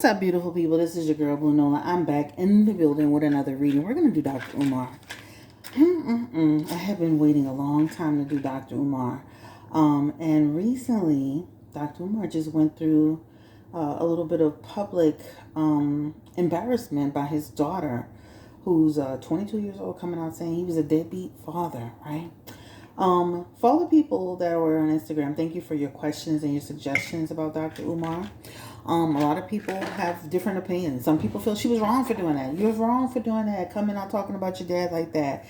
What's up, beautiful people? This is your girl, Nola. I'm back in the building with another reading. We're going to do Dr. Umar. I have been waiting a long time to do Dr. Umar. And recently, Dr. Umar just went through a little bit of public embarrassment by his daughter, who's 22 years old, coming out saying he was a deadbeat father, right? For all the people that were on Instagram, thank you for your questions and your suggestions about Dr. Umar. A lot of people have different opinions. Some people feel she was wrong for doing that. You're wrong for doing that. Coming out talking about your dad like that.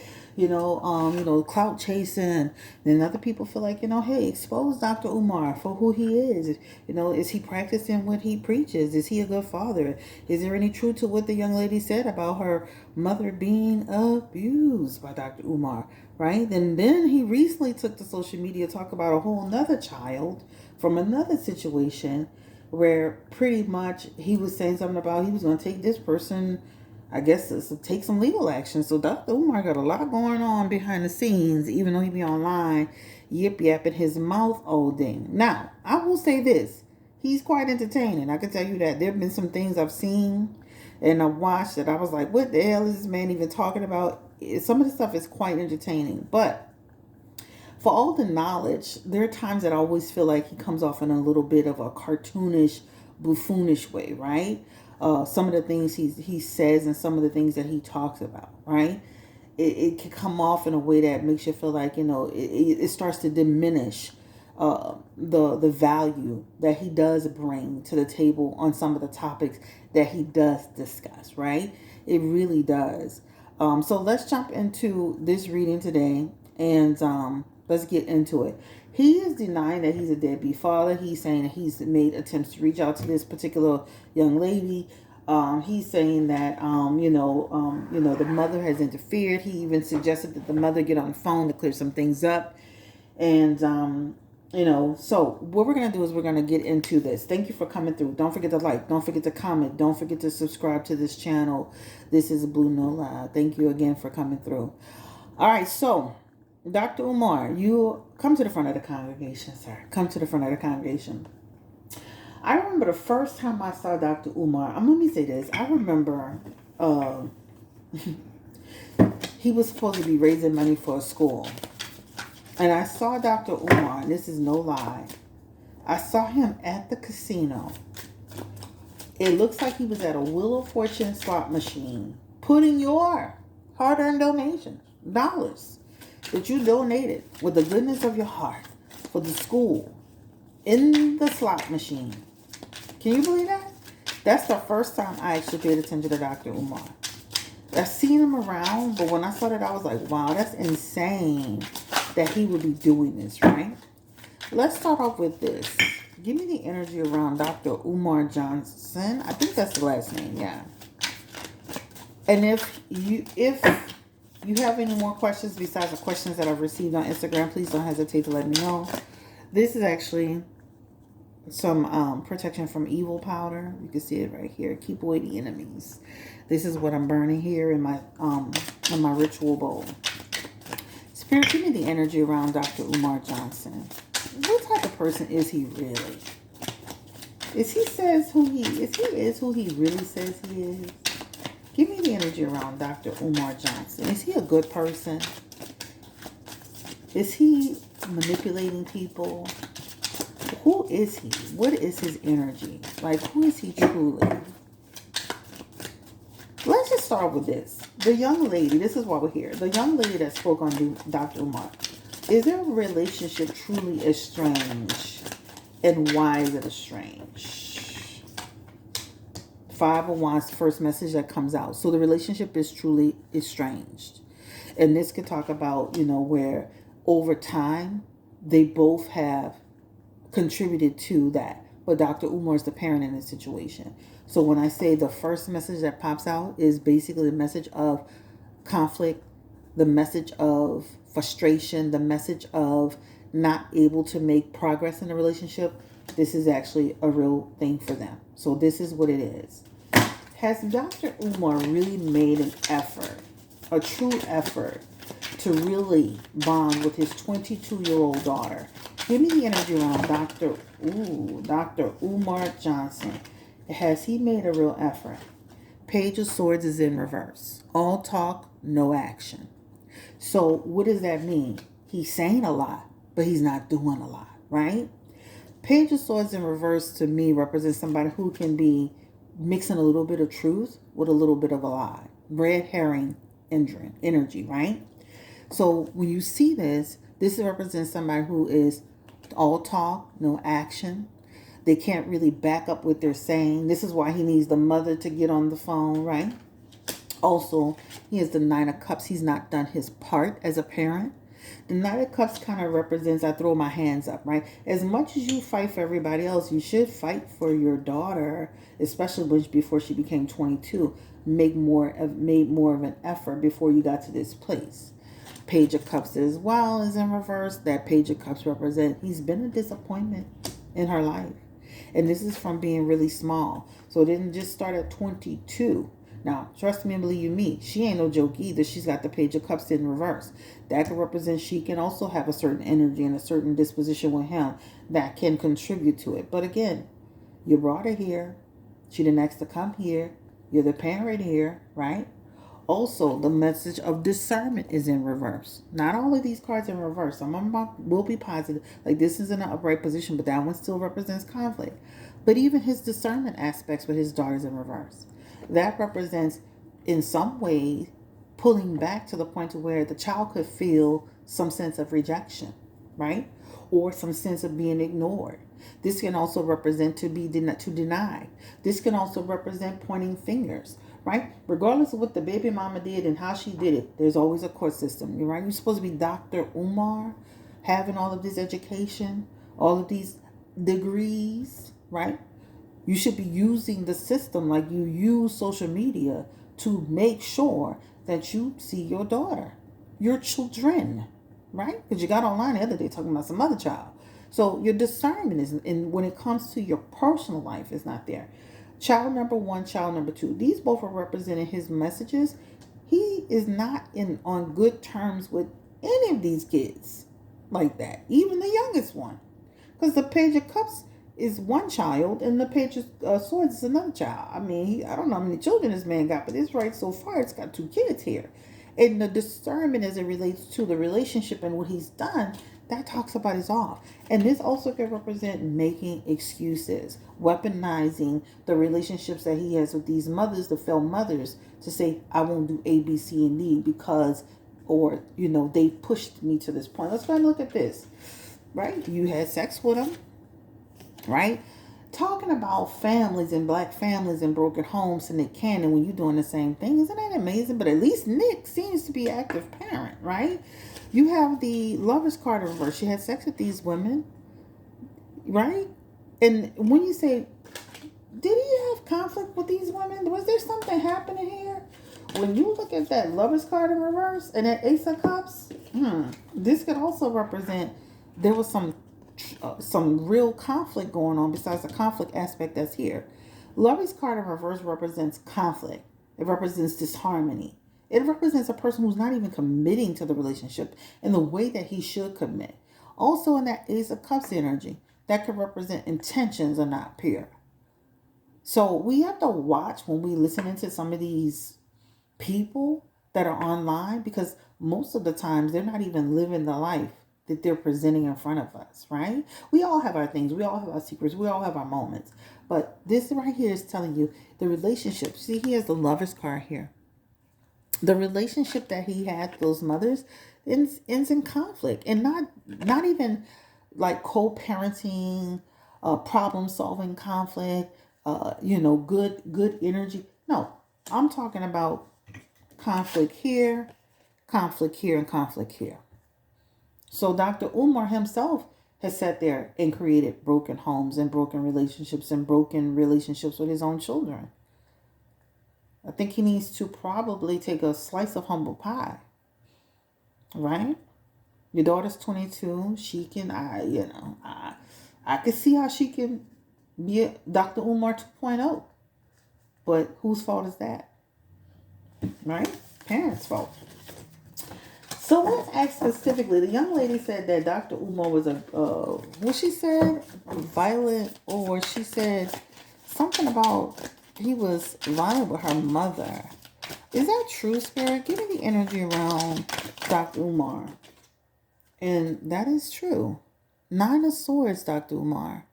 Clout chasing. Then other people feel like, hey, expose Dr. Umar for who he is. Is he practicing what he preaches? Is he a good father? Is there any truth to what the young lady said about her mother being abused by Dr. Umar? Right? And then he recently took to social media to talk about a whole nother child from another situation where pretty much he was saying something about he was going to take this person, I guess, to take some legal action. So Dr. Umar got a lot going on behind the scenes, even though he be online yip yapping his mouth all day. Now, I will say this. He's quite entertaining. I can tell you that there have been some things I've seen and I watched that I was like, what the hell is this man even talking about? Some of the stuff is quite entertaining. But for all the knowledge, there are times that I always feel like he comes off in a little bit of a cartoonish, buffoonish way, right? Some of the things he says and some of the things that he talks about, right? It can come off in a way that makes you feel like, it starts to diminish the value that he does bring to the table on some of the topics that he does discuss, right? It really does. So let's jump into this reading today and let's get into it. He is denying that he's a deadbeat father. He's saying that he's made attempts to reach out to this particular young lady. He's saying that the mother has interfered. He even suggested that the mother get on the phone to clear some things up. And so what we're gonna do is we're gonna get into this. Thank you for coming through. Don't forget to like. Don't forget to comment. Don't forget to subscribe to this channel. This is Blue Nola. Thank you again for coming through. All right, so Dr. Umar, you come to the front of the congregation, sir. Come to the front of the congregation. I remember the first time I saw Dr. Umar. Let me say this. I remember he was supposed to be raising money for a school. And I saw Dr. Umar, and this is no lie. I saw him at the casino. It looks like he was at a Wheel of Fortune slot machine, putting your hard-earned donations, dollars, that you donated with the goodness of your heart for the school in the slot machine. Can you believe that? That's the first time I actually paid attention to Dr. Umar. I've seen him around, but when I saw that, I was like, wow, that's insane that he would be doing this, right? Let's start off with this. Give me the energy around Dr. Umar Johnson. I think that's the last name, yeah. And if you have any more questions besides the questions that I've received on Instagram, please don't hesitate to let me know. This is actually some protection from evil powder. You can see it right here. Keep away the enemies. This is what I'm burning here in my ritual bowl. Spirit, give me the energy around Dr. Umar Johnson. What type of person is he really? Is he who he really says he is? Give me the energy around Dr. Umar Johnson. Is he a good person? Is he manipulating people? Who is he? What is his energy? Like, who is he truly? Let's just start with this. The young lady, this is why we're here. The young lady that spoke on Dr. Umar. Is their relationship truly estranged? And why is it estranged? Five of Wands, first message that comes out. So the relationship is truly estranged. And this could talk about, where over time, they both have contributed to that. But Dr. Umar is the parent in this situation. So when I say the first message that pops out is basically the message of conflict, the message of frustration, the message of not able to make progress in the relationship, this is actually a real thing for them. So this is what it is. Has Dr. Umar really made an effort, a true effort, to really bond with his 22-year-old daughter? Give me the energy around Dr. Umar Johnson. Has he made a real effort? Page of Swords is in reverse. All talk, no action. So what does that mean? He's saying a lot, but he's not doing a lot, right? Page of Swords in reverse to me represents somebody who can be mixing a little bit of truth with a little bit of a lie. Red herring energy, right? So when you see this, this represents somebody who is all talk, no action. They can't really back up what they're saying. This is why he needs the mother to get on the phone, right? Also, he has the Nine of Cups. He's not done his part as a parent. The Knight of Cups kind of represents I throw my hands up, right? As much as you fight for everybody else, you should fight for your daughter, especially before she became 22. Made more of an effort before you got to this place. Page of Cups as well is in reverse. That Page of Cups represent he's been a disappointment in her life. And this is from being really small. So it didn't just start at 22. Now, trust me and believe me, she ain't no joke either. She's got the Page of Cups in reverse. That can represent she can also have a certain energy and a certain disposition with him that can contribute to it. But again, you brought her here. She didn't ask to come here. You're the parent here, right? Also, the message of discernment is in reverse. Not all of these cards in reverse. Some of them will be positive. Like this is in an upright position, but that one still represents conflict. But even his discernment aspects with his daughter's in reverse. That represents, in some way, pulling back to the point to where the child could feel some sense of rejection, right? Or some sense of being ignored. This can also represent to deny. This can also represent pointing fingers, right? Regardless of what the baby mama did and how she did it, there's always a court system, right? You're supposed to be Dr. Umar, having all of this education, all of these degrees, right? You should be using the system like you use social media to make sure that you see your daughter, your children, right? Because you got online the other day talking about some other child. So your discernment is, and when it comes to your personal life, is not there. Child number one, child number two. These both are representing his messages. He is not on good terms with any of these kids like that, even the youngest one. Because the Page of Cups is one child and the Page of Swords is another child. I mean, I don't know how many children this man got, but it's right so far it's got 2 kids here. And the discernment as it relates to the relationship and what he's done, that talks about his off. And this also can represent making excuses, weaponizing the relationships that he has with these mothers, the failed mothers, to say, I won't do A, B, C, and D because, or, they pushed me to this point. Let's go and look at this, right? You had sex with him, right? Talking about families and black families and broken homes and Nick Cannon when you're doing the same thing. Isn't that amazing? But at least Nick seems to be an active parent, right? You have the Lover's card in reverse. She had sex with these women, right? And when you say, did he have conflict with these women? Was there something happening here? When you look at that Lover's card in reverse and that Ace of Cups, this could also represent there was some real conflict going on besides the conflict aspect that's here. Lover's card in reverse represents conflict. It represents disharmony. It represents a person who's not even committing to the relationship in the way that he should commit. Also in that Ace of Cups energy, that could represent intentions are not pure. So we have to watch when we listen to some of these people that are online, because most of the times they're not even living the life that they're presenting in front of us, right? We all have our things. We all have our secrets. We all have our moments. But this right here is telling you the relationship. See, he has the Lover's card here. The relationship that he had with those mothers ends in conflict, and not even like co-parenting, problem-solving conflict, good energy. No, I'm talking about conflict here, and conflict here. So Dr. Umar himself has sat there and created broken homes and broken relationships with his own children. I think he needs to probably take a slice of humble pie, right? Your daughter's 22. She can, I can see how she can be a Dr. Umar 2.0. But whose fault is that? Right? Parents' fault. So let's ask specifically. The young lady said that Dr. Umar was she said violent, or she said something about he was violent with her mother. Is that true, Spirit? Give me the energy around Dr. Umar. And that is true. Nine of Swords, Dr. Umar.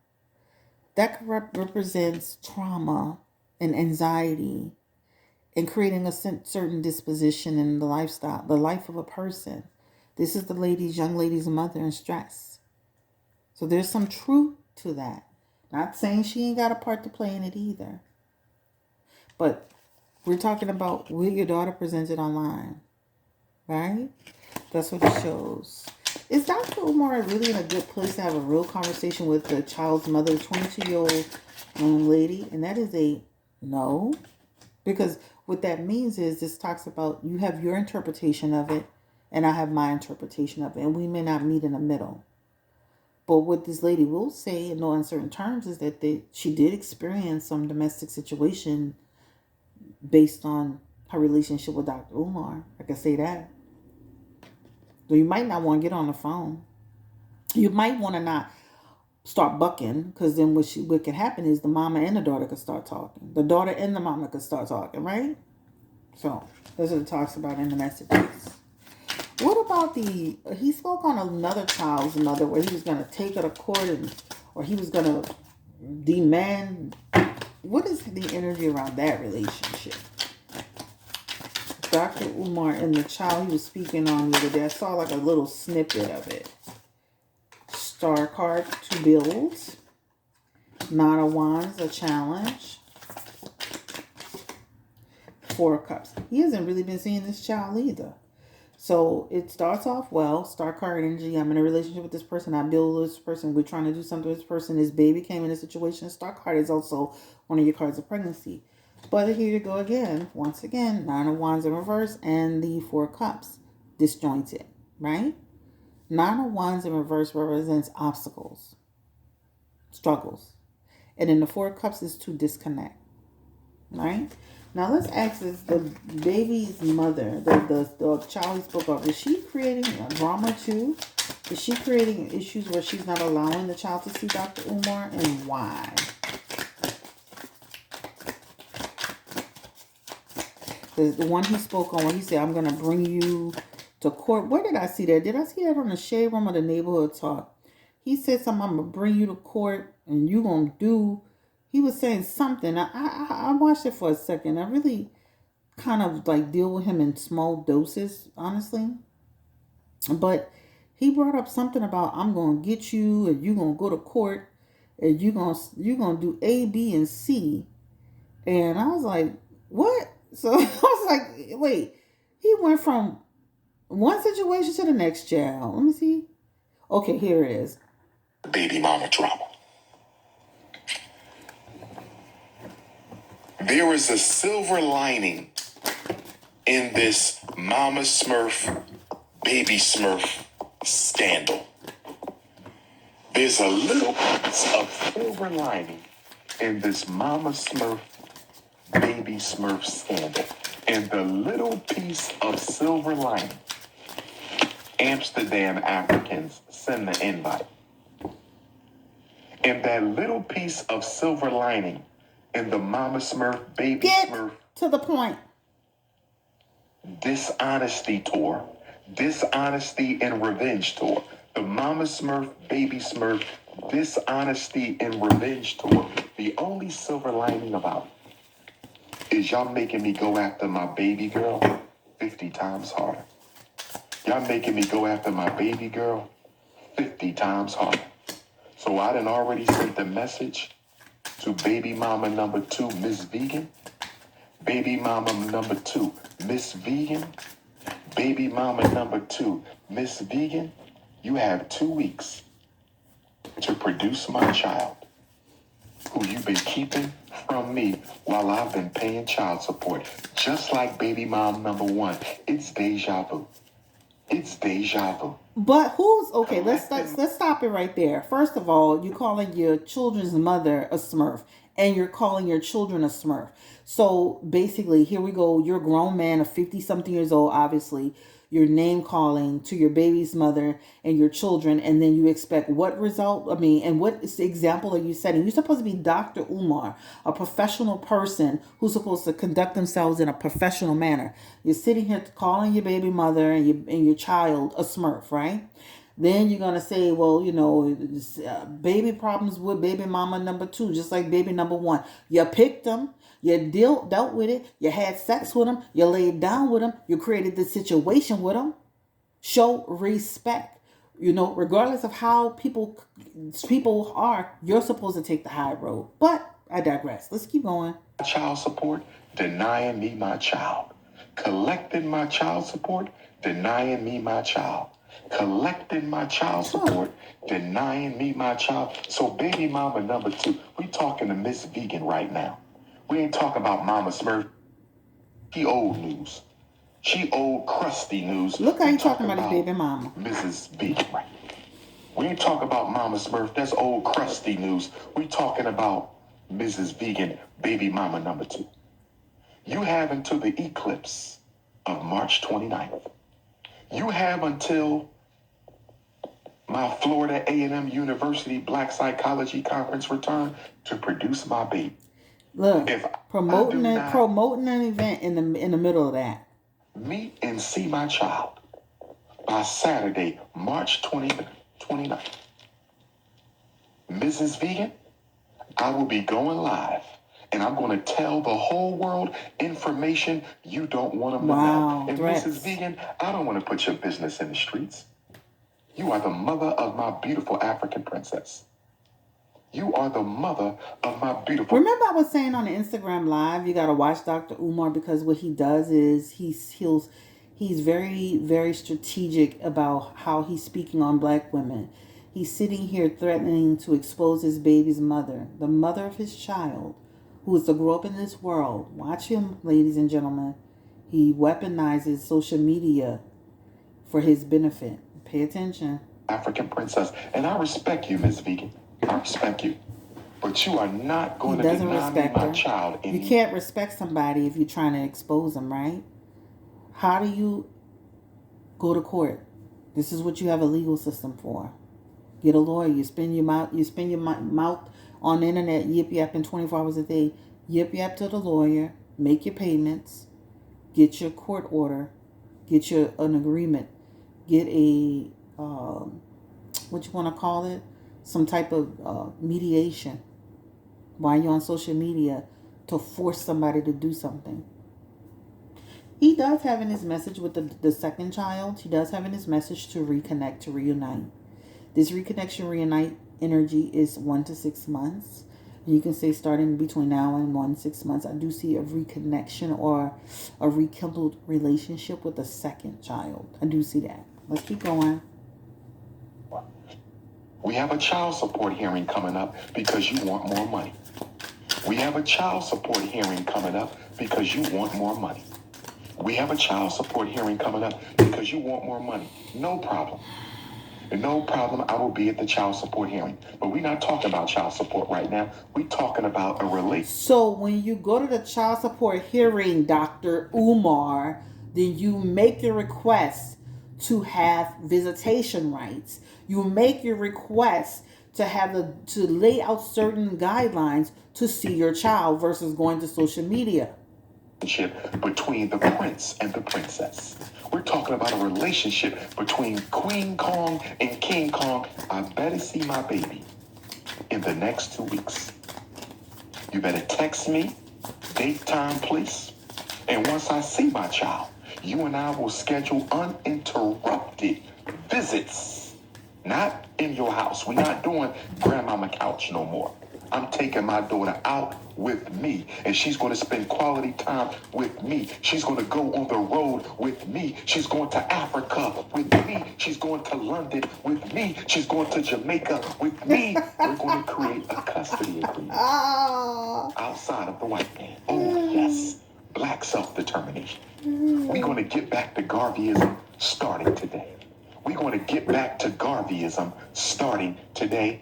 That represents trauma and anxiety and creating a certain disposition in the lifestyle, the life of a person. This is the young lady's mother in stress. So there's some truth to that. Not saying she ain't got a part to play in it either. But we're talking about will your daughter present it online, right? That's what it shows. Is Dr. Umar really in a good place to have a real conversation with the child's mother, 22-year-old young lady? And that is a no. Because what that means is this talks about you have your interpretation of it and I have my interpretation of it. And we may not meet in the middle. But what this lady will say in no uncertain terms is that she did experience some domestic situation based on her relationship with Dr. Umar. I can say that. So you might not want to get on the phone. You might want to not start bucking, because then what can happen is the mama and the daughter could start talking. The daughter and the mama could start talking, right? So that's what it talks about in the messages. What about he spoke on another child's mother where he was going to take her to court or he was going to demand. What is the energy around that relationship? Dr. Umar and the child he was speaking on the other day, I saw like a little snippet of it. Star card to build. Nine of Wands, a challenge. Four of Cups. He hasn't really been seeing this child either. So it starts off well. Star card energy. I'm in a relationship with this person. I build with this person. We're trying to do something with this person. This baby came in a situation. Star card is also one of your cards of pregnancy. But here you go again. Once again, Nine of Wands in reverse and the Four of Cups. Disjointed, right? Nine of Wands in reverse represents obstacles, struggles. And then the Four of Cups is to disconnect, right? Now let's ask this, the baby's mother, the child he spoke of, is she creating a drama too? Is she creating issues where she's not allowing the child to see Dr. Umar, and why? The one he spoke on when he said, I'm going to bring you to court. Where did I see that? Did I see that on the Shade Room or the Neighborhood Talk? He said something, I'm going to bring you to court and you going to do. He was saying something. I watched it for a second. I really kind of like deal with him in small doses, honestly. But he brought up something about I'm going to get you and you're going to go to court and you're going to do A, B, and C. And I was like, what? So I was like, wait, he went from one situation to the next, child. Let me see. Okay, here it is. Baby mama drama. There is a silver lining in this Mama Smurf, Baby Smurf scandal. There's a little piece of silver lining in this Mama Smurf, Baby Smurf scandal. And the little piece of silver lining, Amsterdam Africans send the invite. And that little piece of silver lining in the Mama Smurf, Baby Smurf. To the point. Dishonesty tour. Dishonesty and revenge tour. The Mama Smurf, Baby Smurf, dishonesty and revenge tour. The only silver lining about it is y'all making me go after my baby girl 50 times harder. Y'all making me go after my baby girl 50 times harder. So I done already sent the message to baby mama number 2, Miss Vegan. Baby mama number 2, Miss Vegan. Baby mama number 2, Miss Vegan. You have 2 weeks to produce my child, who you've been keeping from me while I've been paying child support. Just like baby mom number 1. It's deja vu. It's deja vu. But who's okay? Let's stop it right there. First of all, you calling your children's mother a Smurf, and you're calling your children a Smurf. So basically, here we go. You're a grown man of 50 something years old, obviously. You're name calling to your baby's mother and your children, and then you expect what result? I mean, and what example are you setting? You're supposed to be Dr. Umar, a professional person who's supposed to conduct themselves in a professional manner. You're sitting here calling your baby mother and your child a Smurf, right? Then you're gonna say, well, baby problems with baby mama number two, just like baby number one. You picked them, you dealt with it, you had sex with them, you laid down with them, you created the situation with them. Show respect. Regardless of how people are, you're supposed to take the high road. But I digress. Let's keep going. Child support, denying me my child. Collecting my child support, denying me my child. Collecting my child support, denying me my child. So baby mama number two, we talking to Miss Vegan right now. We ain't talking about Mama Smurf. She old news. She old crusty news. Look how you talking about his baby mama. Mrs. Vegan, right? We ain't talking about Mama Smurf. That's old crusty news. We talking about Mrs. Vegan, baby mama number two. You have until the eclipse of March 29th. You have until my Florida A&M University Black Psychology Conference return to produce my baby. Look, promoting an event in the middle of that. Meet and see my child by Saturday, March 29th. Mrs. Vegan, I will be going live, and I'm going to tell the whole world information you don't want them to know. And threats. Mrs. Vegan, I don't want to put your business in the streets. You are the mother of my beautiful African princess. You are the mother of my beautiful... Remember I was saying on the Instagram Live, you got to watch Dr. Umar, because what he does is he's very, very strategic about how he's speaking on black women. He's sitting here threatening to expose his baby's mother, the mother of his child, who is to grow up in this world. Watch him, ladies and gentlemen. He weaponizes social media for his benefit. Pay attention. African princess. And I respect you, Miss Vegan. I respect you. But you are not going to deny me my child. You can't respect somebody if you're trying to expose them, right? How do you go to court? This is what you have a legal system for. Get a lawyer. You spend your mouth on the internet, yip-yapping 24 hours a day. Yip-yap to the lawyer. Make your payments. Get your court order. Get an agreement. Get a, what you want to call it? Some type of mediation while you're on social media to force somebody to do something. He does have in his message with the second child, he does have in his message to reconnect, to reunite. This reconnection, reunite energy is 1 to 6 months. You can say starting between now and 1 to 6 months. I do see a reconnection or a rekindled relationship with the second child. I do see that. Let's keep going. We have a child support hearing coming up because you want more money. We have a child support hearing coming up because you want more money. We have a child support hearing coming up because you want more money. No problem. No problem. I will be at the child support hearing. But we're not talking about child support right now. We're talking about a relationship. So when you go to the child support hearing, Dr. Umar, then you make your request to have visitation rights. You make your request to lay out certain guidelines to see your child versus going to social media. Between the prince and the princess. We're talking about a relationship between Queen Kong and King Kong. I better see my baby in the next 2 weeks. You better text me, date, time, place. And once I see my child, you and I will schedule uninterrupted visits. Not in your house. We're not doing grandmama couch no more. I'm taking my daughter out with me, and she's going to spend quality time with me. She's going to go on the road with me. She's going to Africa with me. She's going to London with me. She's going to Jamaica with me. We're going to create a custody agreement outside of the white man. Oh, yes. Black self-determination. We're going to get back to Garveyism starting today. We're going to get back to Garveyism starting today.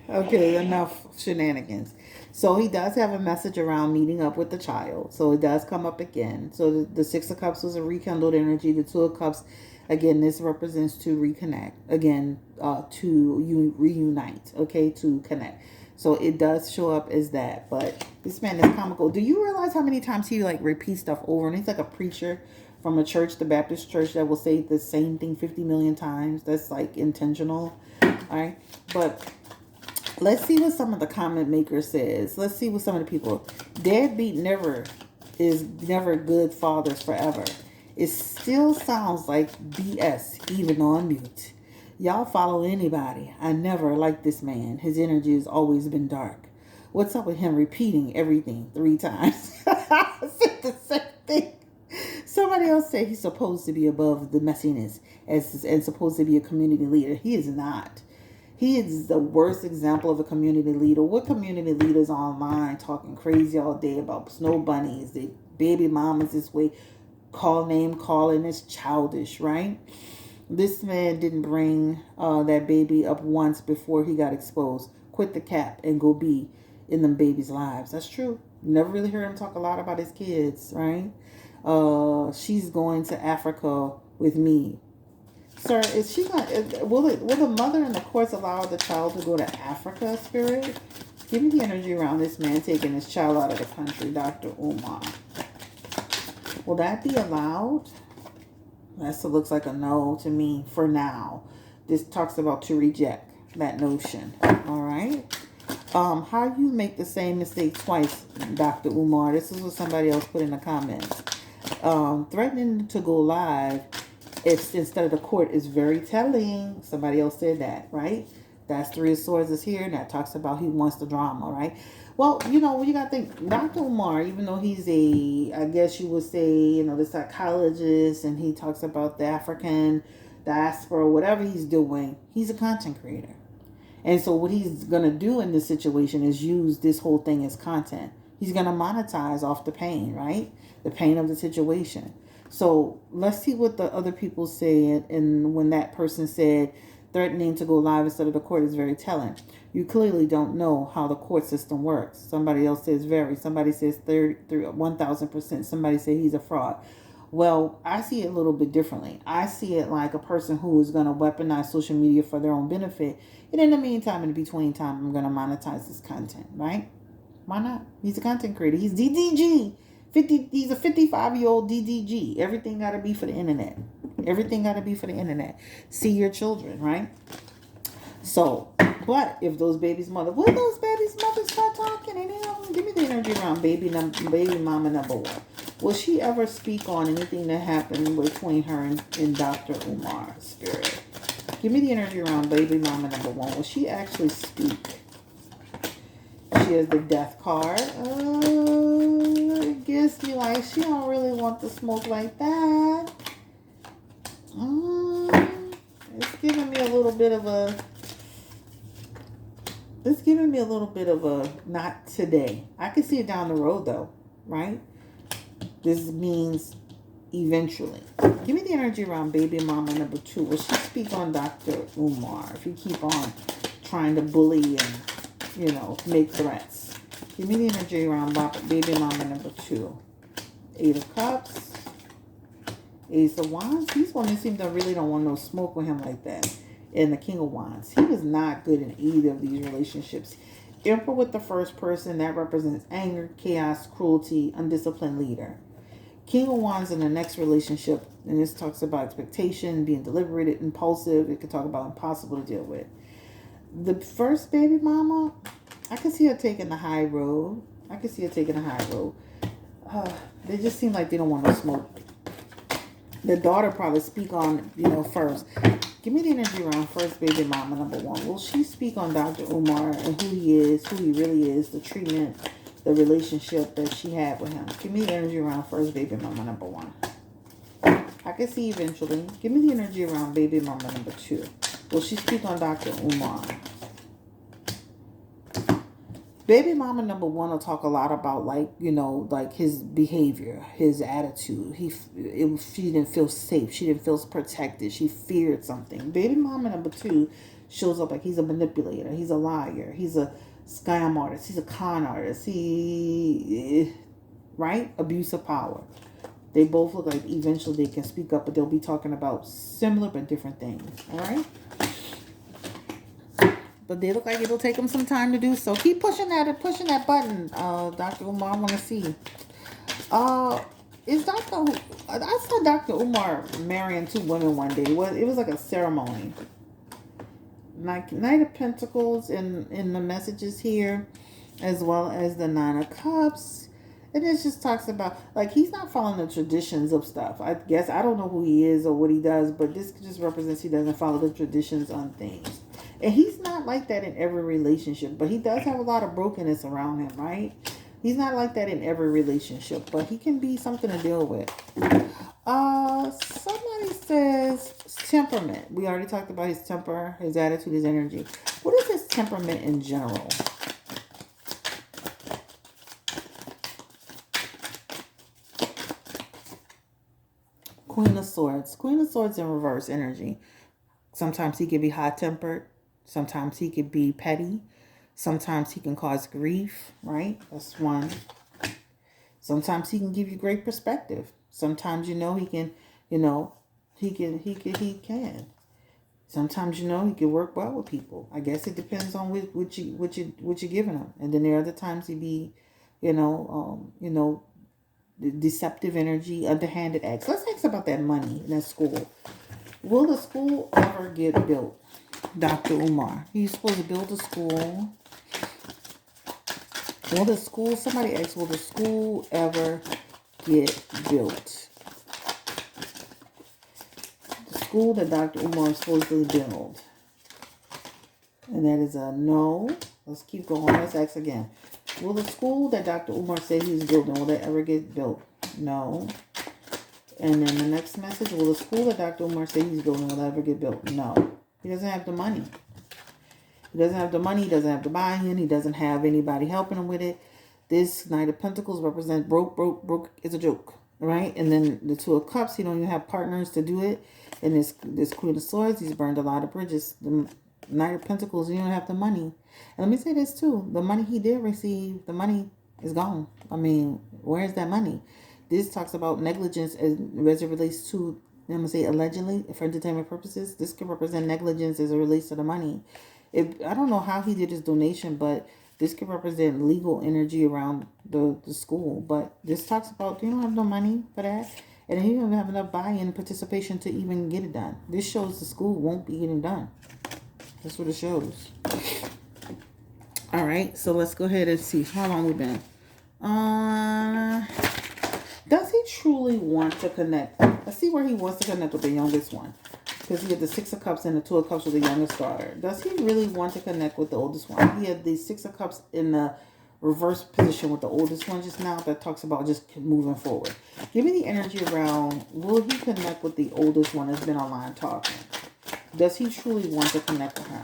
Okay, enough shenanigans. So he does have a message around meeting up with the child. So it does come up again. So the Six of Cups was a rekindled energy. The Two of Cups, again, this represents to reconnect. Again, to reunite. Okay, to connect. So it does show up as that. But this man is comical. Do you realize how many times he like repeats stuff over? And he's like a preacher from a church, the Baptist church, that will say the same thing 50 million times. That's like intentional. All right. But let's see what some of the comment maker says. Let's see what some of the people. Deadbeat never good fathers forever. It still sounds like BS, even on mute. Y'all follow anybody. I never liked this man. His energy has always been dark. What's up with him repeating everything 3 times? I said the same thing. Somebody else said he's supposed to be above the messiness and supposed to be a community leader. He is not. He is the worst example of a community leader. What community leaders online talking crazy all day about snow bunnies, the baby mamas this way, name calling is childish, right? This man didn't bring that baby up once before he got exposed. Quit the cap and go be in them babies' lives. That's true. Never really heard him talk a lot about his kids, right? She's going to Africa with me. Sir, is she going? Will the mother and the courts allow the child to go to Africa, Spirit? Give me the energy around this man taking his child out of the country, Dr. Umar. Will that be allowed? That looks like a no to me for now. This talks about to reject that notion. All right. How you make the same mistake twice, Dr. Umar? This is what somebody else put in the comments. Threatening to go live instead of the court is very telling. Somebody else said that, right? That's 3 of Swords is here, and that talks about he wants the drama, right? Well, you got to think, Dr. Umar, even though he's I guess you would say, the psychologist, and he talks about the African diaspora, whatever he's doing, he's a content creator. And so what he's going to do in this situation is use this whole thing as content. He's going to monetize off the pain, right? The pain of the situation. So let's see what the other people said. And when that person said threatening to go live instead of the court is very telling. You clearly don't know how the court system works. Somebody else says very. Somebody says 1,000%. Somebody says he's a fraud. Well, I see it a little bit differently. I see it like a person who is going to weaponize social media for their own benefit. And in the meantime, in the between time, I'm going to monetize this content, right? Why not? He's a content creator. He's DDG. He's a 55-year-old DDG. Everything got to be for the internet. Everything got to be for the internet. See your children, right? So, but if those babies' mother, will those babies' mothers start talking? And give me the energy around baby mama number 1. Will she ever speak on anything that happened between her and Dr. Umar, Spirit? Give me the energy around baby mama number 1. Will she actually speak? She has the death card. It gives me like she don't really want the smoke like that. It's giving me a little bit of a. It's giving me a little bit of a not today. I can see it down the road though, right? This means eventually. Give me the energy around baby mama number 2. Will she speak on Dr. Umar if you keep on trying to bully and, make threats? Give me the energy around baby mama number 2. 8 of Cups. Ace of Wands. These women seem to really don't want no smoke with him like that. And the King of Wands. He was not good in either of these relationships. Emperor with the first person, that represents anger, chaos, cruelty, undisciplined leader. King of Wands in the next relationship, and this talks about expectation, being deliberated, impulsive. It could talk about impossible to deal with. The first baby mama, I can see her taking the high road. They just seem like they don't want no smoke. The daughter probably speak on, first. Give me the energy around first baby mama number 1. Will she speak on Dr. Umar and who he is, who he really is, the treatment, the relationship that she had with him? Give me the energy around first baby mama number 1. I can see eventually. Give me the energy around baby mama number 2. Will she speak on Dr. Umar? Baby mama number 1 will talk a lot about like his behavior, his attitude. She didn't feel safe. She didn't feel protected. She feared something. Baby mama number 2 shows up like he's a manipulator. He's a liar. He's a scam artist. He's a con artist. Right? Abuse of power. They both look like eventually they can speak up, but they'll be talking about similar but different things. All right? But they look like it'll take them some time to do so. Keep pushing that button, Dr. Umar. I want to see. Uh, is Dr. I saw Dr. Umar marrying two women one day. It was like a ceremony. Like Knight of Pentacles in the messages here, as well as the Nine of Cups. And it just talks about, like, he's not following the traditions of stuff. I guess I don't know who he is or what he does, but this just represents he doesn't follow the traditions on things. And he's not like that in every relationship, but he does have a lot of brokenness around him, right? He's not like that in every relationship, but he can be something to deal with. Somebody says temperament. We already talked about his temper, his attitude, his energy. What is his temperament in general? Queen of Swords. Queen of Swords in reverse energy. Sometimes he can be hot-tempered. Sometimes he can be petty. Sometimes he can cause grief, right? That's one. Sometimes he can give you great perspective. Sometimes he can. Sometimes he can work well with people. I guess it depends on what you're giving him. And then there are other times he be, deceptive energy, underhanded acts. Let's ask about that money in that school. Will the school ever get built? Dr. Umar. He's supposed to build a school. Somebody asked, will the school ever get built? The school that Dr. Umar is supposed to build. And that is a no. Let's keep going. Let's ask again. Will the school that Dr. Umar said he's building, will that ever get built? No. And then the next message, will the school that Dr. Umar said he's building, will that ever get built? No. He doesn't have the money. He doesn't have the money. He doesn't have the buy-in. He doesn't have anybody helping him with it. This Knight of Pentacles represents broke is a joke, right? And then the Two of Cups, he don't even have partners to do it. And this Queen of Swords, he's burned a lot of bridges. The Knight of Pentacles, you don't have the money. And let me say this too. The money he did receive, the money is gone. I mean, where's that money? This talks about negligence as it relates to, I'm going to say allegedly, for entertainment purposes. This could represent negligence as it relates to the money. I don't know how he did his donation, but this could represent legal energy around the school. But this talks about, you don't have no money for that. And he don't have enough buy-in participation to even get it done. This shows the school won't be getting done. That's what it shows. All right, so let's go ahead and see how long we've been. Does he truly want to connect? Let's see where he wants to connect with the youngest one. Because he had the Six of Cups and the Two of Cups with the youngest daughter. Does he really want to connect with the oldest one? He had the Six of Cups in the reverse position with the oldest one just now. That talks about just moving forward. Give me the energy around, will he connect with the oldest one that's been online talking? Does he truly want to connect with her?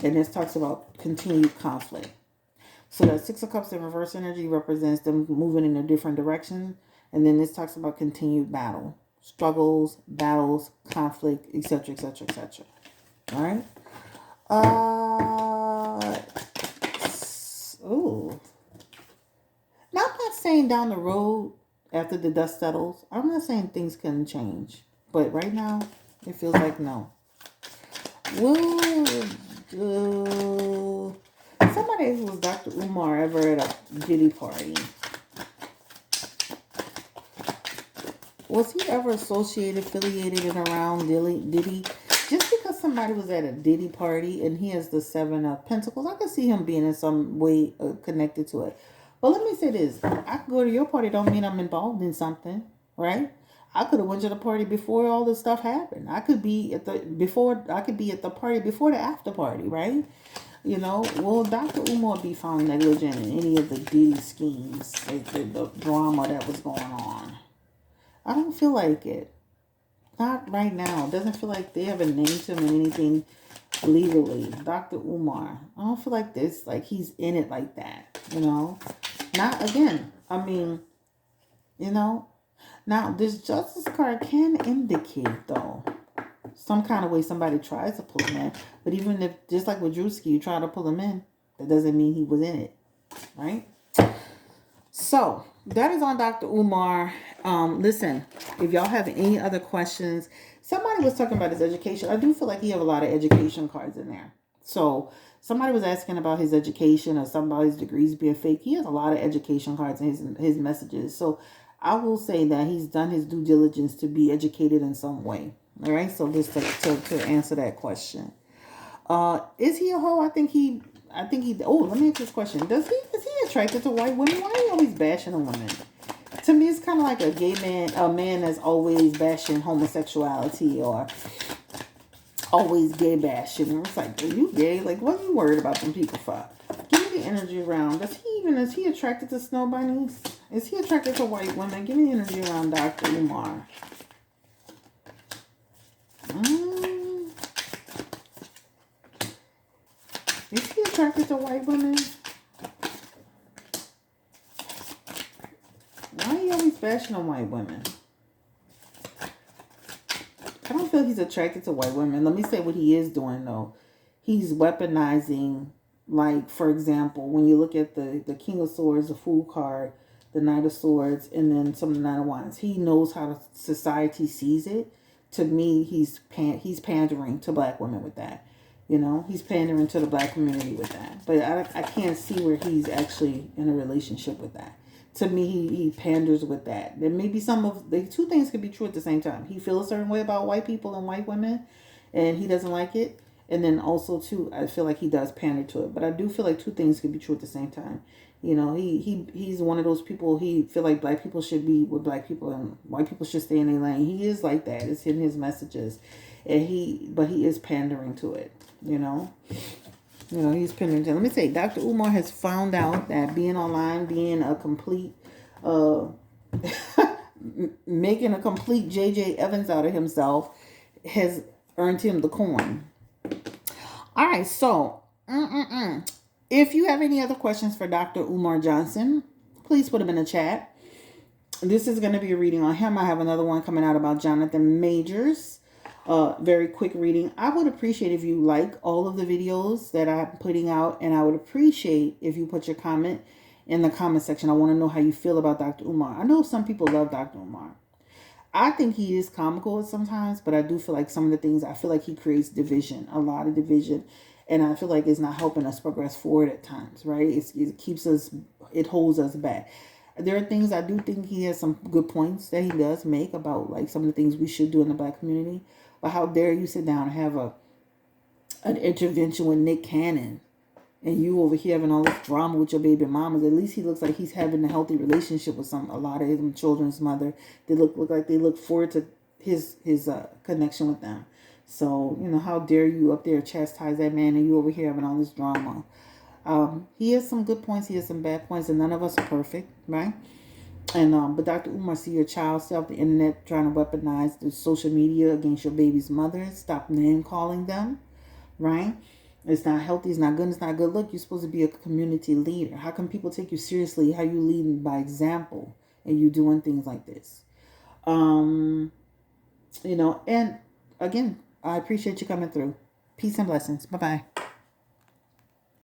And this talks about continued conflict. So that Six of Cups in reverse energy represents them moving in a different direction. And then this talks about continued battle. Struggles, battles, conflict, etc., etc., etc. All right? Now, I'm not saying down the road, after the dust settles, I'm not saying things can change. But right now, it feels like no. Somebody who was Dr. Umar ever at a Diddy party? Was he ever affiliated and around Diddy? Just because somebody was at a Diddy party and he has the Seven of Pentacles, I could see him being in some way connected to it. But let me say this. I could go to your party, don't mean I'm involved in something, right? I could have went to the party before all this stuff happened. I could be at the party before the after party, right? Will Dr. Umar be found negligent in any of the Diddy schemes, like the drama that was going on? I don't feel like it. Not right now. It doesn't feel like they haven't named him in anything legally. Dr. Umar. I don't feel like this, like he's in it like that, Not again. I mean, now this Justice card can indicate, though, some kind of way somebody tries to pull him in. But even if, just like with Drewski, you try to pull him in, That doesn't mean he was in it, right? So that is on Dr. Umar. Listen, if y'all have any other questions, somebody was talking about his education. I do feel like he have a lot of education cards in there. So somebody was asking about his education or somebody's degrees being fake. He has a lot of education cards in his messages. So I will say that he's done his due diligence to be educated in some way. All right. So just to answer that question. Is he a hoe? I think he. Oh, let me ask this question. Is he attracted to white women? Why are he always bashing on women? To me, it's kind of like a man that's always bashing homosexuality or always gay bashing. It's like, are you gay? Like, what are you worried about them people for? Give me the energy around. Is he attracted to snow bunnies? Is he attracted to white women? Give me the energy around Dr. Umar. Is he attracted to white women? Why are you always bashing on white women? I don't feel he's attracted to white women. Let me say what he is doing, though. He's weaponizing, like, for example, when you look at the King of Swords, the Fool card, the Knight of Swords, and then some of the Nine of Wands. He knows how society sees it. To me, he's pandering to black women with that. He's pandering to the black community with that. But I can't see where he's actually in a relationship with that. To me, he panders with that. There may be some of the two things could be true at the same time. He feels a certain way about white people and white women, and he doesn't like it. And then also, too, I feel like he does pander to it. But I do feel like two things could be true at the same time. He's one of those people, he feel like black people should be with black people and white people should stay in their lane. He is like that. It's in his messages. But he is pandering to it, he's pandering to it. Let me say, Dr. Umar has found out that being online, being a complete, making a complete J.J. Evans out of himself has earned him the coin. All right, so, if you have any other questions for Dr. Umar Johnson, please put them in the chat. This is going to be a reading on him. I have another one coming out about Jonathan Majors. Very quick reading. I would appreciate if you like all of the videos that I'm putting out, and I would appreciate if you put your comment in the comment section. I want to know how you feel about Dr. Umar. I know some people love Dr. Umar. I think he is comical sometimes, but I do feel like some of the things, I feel like he creates division, a lot of division. And I feel like it's not helping us progress forward at times, right? It holds us back. There are things I do think he has some good points that he does make about like some of the things we should do in the black community. But how dare you sit down and have an intervention with Nick Cannon and you over here having all this drama with your baby mamas. At least he looks like he's having a healthy relationship with a lot of his children's mother. They look like they look forward to his connection with them. So, how dare you up there chastise that man and you over here having all this drama. He has some good points. He has some bad points, and none of us are perfect, right? And but Dr. Umar, see your child stay off the internet trying to weaponize the social media against your baby's mother. Stop name calling them, right? It's not healthy. It's not good. It's not good. Look, you're supposed to be a community leader. How can people take you seriously? How you leading by example and you doing things like this? And again, I appreciate you coming through. Peace and blessings. Bye-bye.